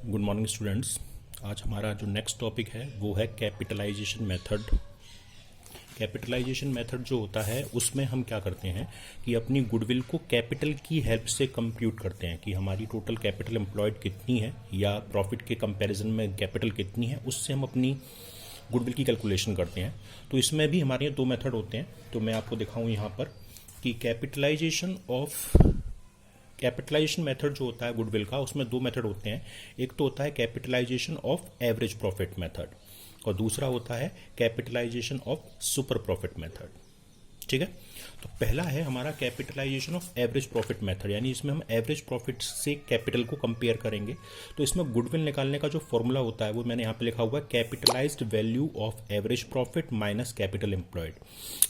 Good morning students. आज हमारा जो नेक्स्ट टॉपिक है वो है कैपिटलाइजेशन मेथड। कैपिटलाइजेशन मेथड जो होता है उसमें हम क्या करते हैं कि अपनी गुडविल को कैपिटल की हेल्प से कंप्यूट करते हैं कि हमारी टोटल कैपिटल एम्प्लॉयड कितनी है या प्रॉफिट के कंपैरिजन में कैपिटल कितनी है, उससे हम अपनी गुडविल की कैलकुलेशन करते हैं। तो इसमें भी हमारे यहाँ दो मेथड होते हैं। तो मैं आपको दिखाऊँ यहाँ पर कि कैपिटलाइजेशन मेथड जो होता है गुडविल का, उसमें दो मेथड होते हैं। एक तो होता है capitalisation of average profit method और दूसरा होता है capitalisation of super profit method. ठीक है, तो पहला है हमारा capitalisation of average profit method, यानी इसमें हम एवरेज प्रॉफिट से कैपिटल को कंपेयर करेंगे। तो इसमें गुडविल निकालने का जो फॉर्मूला होता है वो मैंने यहाँ पे लिखा हुआ है, capitalised value of average profit minus capital employed.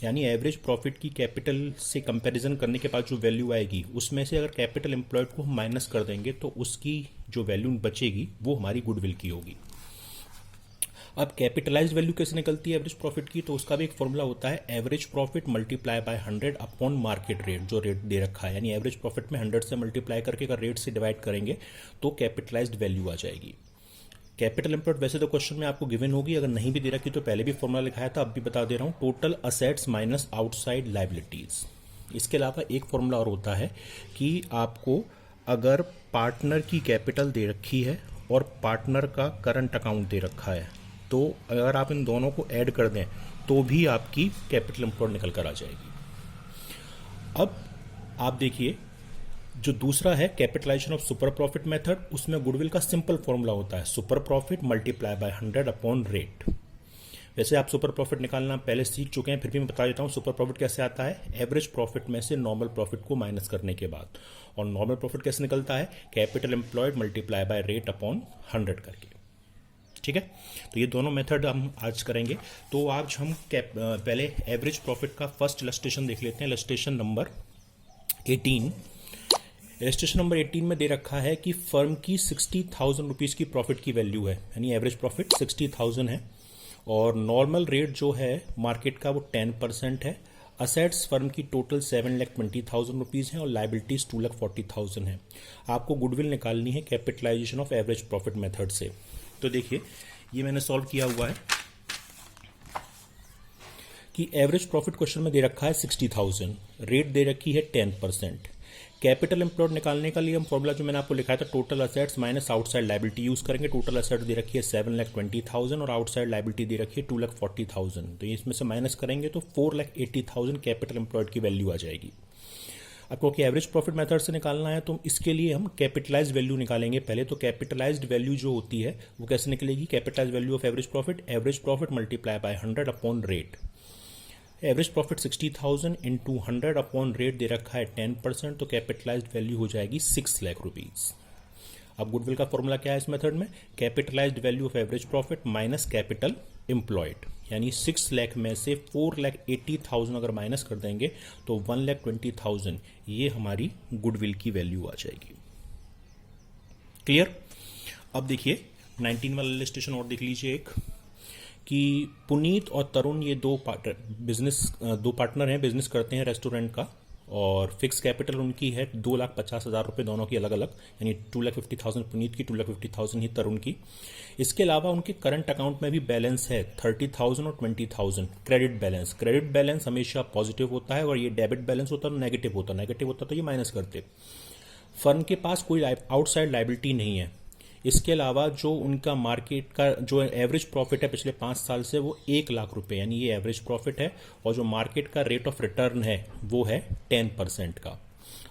यानी एवरेज प्रॉफिट की कैपिटल से कंपैरिजन करने के बाद जो वैल्यू आएगी उसमें से अगर कैपिटल एम्प्लॉयड को हम माइनस कर देंगे तो उसकी जो वैल्यू बचेगी वो हमारी गुडविल की होगी। अब कैपिटलाइज्ड वैल्यू कैसे निकलती है एवरेज प्रॉफिट की, तो उसका भी एक फॉर्मूला होता है, average profit multiply by 100 upon market rate, जो रेट दे रखा है। यानी एवरेज प्रॉफिट में 100 से मल्टीप्लाई करके अगर रेट से डिवाइड करेंगे तो कैपिटलाइज्ड वैल्यू आ जाएगी। कैपिटल एम्प्लॉयड वैसे तो क्वेश्चन में आपको गिवन होगी, अगर नहीं भी दे रखी तो पहले भी फॉर्मूला लिखाया था, अब भी बता दे रहा हूँ, total assets minus outside liabilities. इसके अलावा एक फॉर्मूला और होता है कि आपको अगर पार्टनर की कैपिटल दे रखी है और पार्टनर का करंट अकाउंट दे रखा है, तो अगर आप इन दोनों को ऐड कर दें तो भी आपकी कैपिटल एम्प्लॉयड निकल कर आ जाएगी। अब आप देखिए, जो दूसरा है capitalisation of super profit method, उसमें गुडविल का सिंपल फॉर्मूला होता है, super profit multiply by 100 upon rate. वैसे आप सुपर प्रॉफिट निकालना पहले सीख चुके हैं, फिर भी मैं बता देता हूँ सुपर प्रॉफिट कैसे आता है। एवरेज प्रॉफिट में से नॉर्मल प्रॉफिट को माइनस करने के बाद, और नॉर्मल प्रॉफिट कैसे निकलता है, capital employed multiply by rate upon 100 करके। ठीक है, तो ये दोनों मेथड हम आज करेंगे। तो आज हम पहले एवरेज प्रॉफिट का फर्स्ट इलस्ट्रेशन देख लेते हैं। इलस्ट्रेशन नंबर 18 में दे रखा है कि फर्म की 60,000 रुपीज़ की प्रॉफिट की वैल्यू है, यानी एवरेज प्रॉफिट 60,000 है और नॉर्मल रेट जो है मार्केट का वो 10% है। असेट्स फर्म की टोटल 7,20,000 रुपीज़ हैं और लाइबिलिटीज 2,40,000 है। आपको गुडविल निकालनी है capitalisation of average profit method से। तो देखिए, ये मैंने सॉल्व किया हुआ है कि एवरेज प्रॉफिट क्वेश्चन में दे रखा है 60,000, रेट दे रखी है 10%। कैपिटल एम्प्लॉयड निकालने के लिए हम फॉर्मूला जो मैंने आपको लिखा था, total assets minus outside liability use करेंगे। टोटल असेट दे रखी है 7,20,000 और आउटसाइड लाइबिलिटी दे रखी है 2,40,000। तो इसमें से माइनस करेंगे तो 4,80,000 कैपिटल एम्प्लॉयड की वैल्यू आ जाएगी। अब क्योंकि एवरेज प्रॉफिट मेथड से निकालना है तो इसके लिए हम कैपिटलाइज्ड वैल्यू निकालेंगे पहले। तो कैपिटलाइज्ड वैल्यू जो होती है वो कैसे निकलेगी, capitalised value of average profit multiply by 100 upon rate. Average profit 60,000 into 100 upon rate दे रखा है 10%, तो कैपिटलाइज्ड वैल्यू हो जाएगी 6 लाख रुपीज़। अब गुडविल का फॉर्मूला क्या है इस मेथड में, capitalised value of average profit minus capital employed, यानी 6 लाख में से 4,80,000 अगर माइनस कर देंगे तो 1,20,000 ये हमारी गुडविल की वैल्यू आ जाएगी। क्लियर। अब देखिए 19 वाला इलस्ट्रेशन और देख लीजिए, एक कि पुनीत और तरुण ये दो पार्टनर हैं, बिजनेस करते हैं रेस्टोरेंट का, और फिक्स कैपिटल उनकी है 2,50,000 रुपये, दोनों की अलग अलग, यानी 2,50,000 पुनीत की, 2,50,000 ही तरुण की। इसके अलावा उनके करंट अकाउंट में भी बैलेंस है 30,000 और 20,000 क्रेडिट बैलेंस। क्रेडिट बैलेंस हमेशा पॉजिटिव होता है और ये डेबिट बैलेंस होता है नेगेटिव होता तो ये माइनस करते। फर्म के पास कोई आउटसाइड लाइबिलिटी नहीं है। इसके अलावा जो उनका मार्केट का जो एवरेज प्रॉफिट है पिछले 5 साल से वो 1 लाख रुपए, यानी ये एवरेज प्रॉफिट है, और जो मार्केट का रेट ऑफ रिटर्न है वो है 10% का।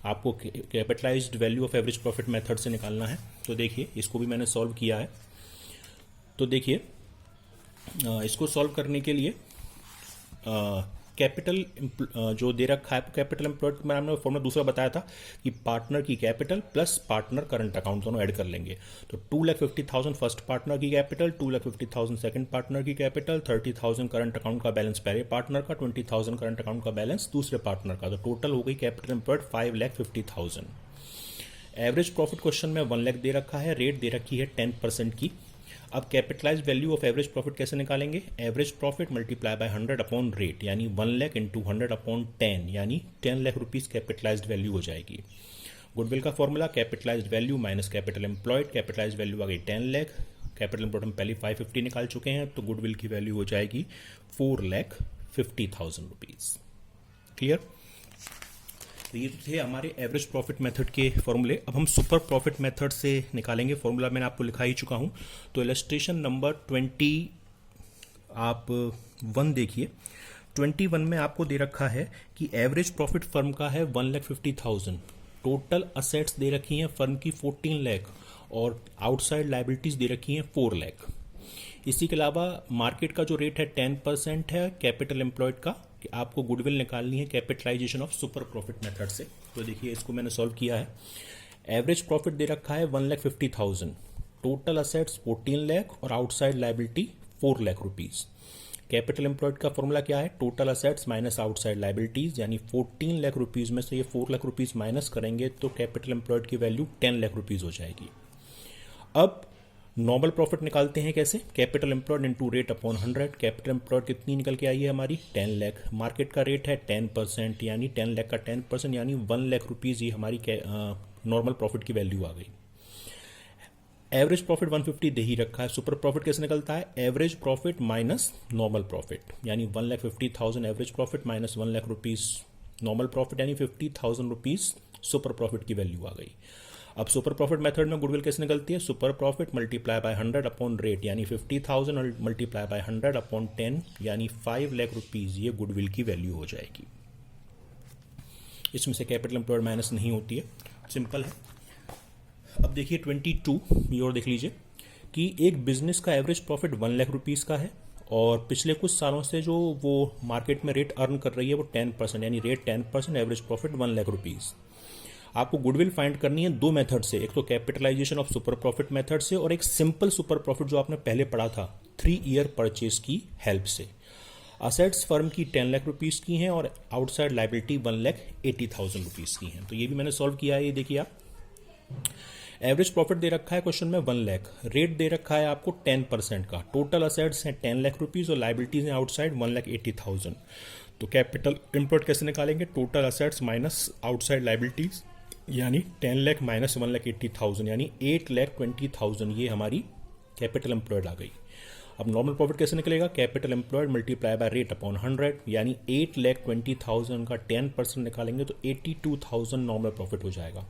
आपको capitalised value of average profit method से निकालना है। तो देखिए, इसको भी मैंने सॉल्व किया है। तो देखिए, इसको सॉल्व करने के लिए कैपिटल जो दे रखा है, कैपिटल एम्प्लॉयड में हमने फॉर्मूला दूसरा बताया था कि पार्टनर की capital plus partner current account दोनों ऐड कर लेंगे। तो 2,50,000 फर्स्ट पार्टनर की कैपिटल, 2,50,000 सेकंड पार्टनर की कैपिटल, 30,000 करंट अकाउंट का बैलेंस पहले पार्टनर का, 20,000 करंट अकाउंट का बैलेंस दूसरे पार्टनर का। तो टोटल हो गई capital employed 5,50,000। Average profit question में 1 लाख दे रखा है, रेट दे रखी है 10% की। अब capitalised value of average profit कैसे निकालेंगे, average profit multiply by 100 upon rate, यानी 1 लाख इंटू 100 अपॉन 10, यानी 10 लाख रुपीज़ कैपिटलाइज्ड वैल्यू हो जाएगी। गुडविल का formula capitalised value minus capital employed, capitalised value आ गई 10 लाख, कैपिटल एम्प्लॉयड हम पहले 550 निकाल चुके हैं, तो गुडविल की वैल्यू हो जाएगी 4,50,000 रुपीज। क्लियर? तो ये थे हमारे एवरेज प्रॉफिट मेथड के फॉर्मूले। अब हम सुपर प्रॉफिट मेथड से निकालेंगे। फॉर्मूला मैंने आपको लिखा ही चुका हूं। तो इलस्ट्रेशन नंबर 20 आप 1 देखिए। 21 में आपको दे रखा है कि एवरेज प्रॉफिट फर्म का है 1,50,000, टोटल असेट्स दे रखी हैं फर्म की 14 लाख और आउटसाइड लाइबिलिटीज दे रखी हैं 4 लाख। इसी के अलावा मार्केट का जो रेट है 10% है कैपिटल एम्प्लॉयड का, कि आपको गुडविल निकालनी है capitalisation of super profit method से। तो देखिए इसको मैंने सॉल्व किया है। एवरेज प्रॉफिट दे रखा है 1,50,000, टोटल असेट्स 14 लाख और outside liability 4 lakh rupees. Capital employed का फॉर्मूला क्या है? Total assets minus outside liabilities, यानी 14 लाख रुपीज में से ये 4 लाख रुपीज माइनस करेंगे तो कैपिटल एम्प्लॉयड की वैल्यू 10 लाख रुपीज हो जाएगी। अब नॉर्मल प्रॉफिट निकालते हैं कैसे? Capital employed into rate upon 100। Capital employed कितनी निकल के आई है हमारी? 10 लाख। मार्केट का रेट है 10%, यानी 10 लाख का 10%, यानी 1 लाख रुपीज ये हमारी नॉर्मल प्रॉफिट की वैल्यू आ गई। एवरेज प्रॉफिट 150 दे ही रखा है। सुपर प्रॉफिट कैसे निकलता है? Average profit minus normal profit, यानी 1,50,000 average profit minus 1 lakh rupees normal profit, यानी 50,000 रुपीज सुपर प्रॉफिट की वैल्यू आ गई। अब सुपर प्रॉफिट मेथड में गुडविल कैसे निकलती है? Super profit multiply by 100 upon rate, यानी 50,000 और मल्टीप्लाई बाय 100 अपॉन 10, यानी 5 लाख रुपीज ये गुडविल की वैल्यू हो जाएगी। इसमें से कैपिटल एम्प्लॉयड माइनस नहीं होती है, सिंपल है। अब देखिए 22 ये और देख लीजिए कि एक बिजनेस का एवरेज प्रॉफिट 1 लाख रुपीज का है और पिछले कुछ सालों से जो वो मार्केट में रेट अर्न कर रही है वो 10%, यानी rate 10%, average profit 1 lakh rupees. आपको गुडविल फाइंड करनी है 2 मेथड से, एक तो capitalisation of super profit method से और एक सिंपल सुपर प्रॉफिट जो आपने पहले पढ़ा था 3 ईयर परचेज की हेल्प से। असेट्स फर्म की 10 लाख रुपीज की हैं और आउटसाइड लाइबिलिटी 1,80,000 रुपीज की हैं। तो ये भी मैंने सॉल्व किया है। ये देखिए आप, एवरेज प्रॉफिट दे रखा है क्वेश्चन में 1 लाख, रेट दे रखा है आपको 10% का, टोटल असेट्स हैं 10 लाख रुपीज और लाइबिलिटीज हैं आउटसाइड 1,80,000। तो कैपिटल इनपुट कैसे निकालेंगे? Total assets minus outside liabilities, यानी 10 लाख माइनस 1,80,000, यानी 8,20,000 ये हमारी कैपिटल एम्प्लॉयड आ गई। अब नॉर्मल प्रॉफिट कैसे निकलेगा? Capital employed multiply by rate upon 100, यानी 8,20,000 का 10% निकालेंगे तो 82,000 नॉर्मल प्रॉफिट हो जाएगा।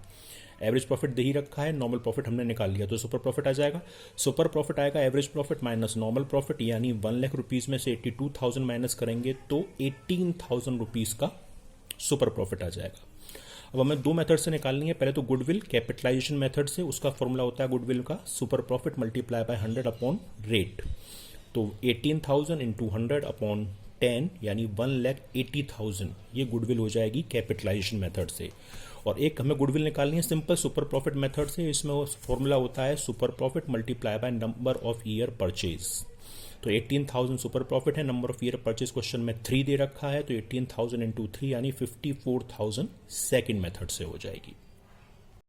एवरेज प्रॉफिट दे ही रखा है, नॉर्मल प्रॉफिट हमने निकाल लिया तो सुपर प्रॉफिट आ जाएगा। सुपर प्रॉफिट आएगा average profit minus normal profit, यानी 1 लाख रुपीज में से 82,000 माइनस करेंगे तो 18,000 रुपीज का सुपर प्रॉफिट आ जाएगा। अब हमें 2 मेथड से निकालनी है। पहले तो गुडविल कैपिटलाइजेशन मेथड से, उसका फॉर्मूला होता है गुडविल का super profit multiply by 100 upon rate. तो 18,000 इंटू 100 अपॉन 10, यानी 1,80,000 ये गुडविल हो जाएगी कैपिटलाइजेशन मेथड से। और एक हमें गुडविल निकालनी है सिंपल सुपर प्रॉफिट मेथड से। इसमें फॉर्मूला होता है super profit multiply by number of year purchase. तो 18,000 सुपर प्रॉफिट है, number of year purchase question में 3 दे रखा है, तो 18,000 इंटू 3 यानी 54,000 सेकेंड मेथड से हो जाएगी।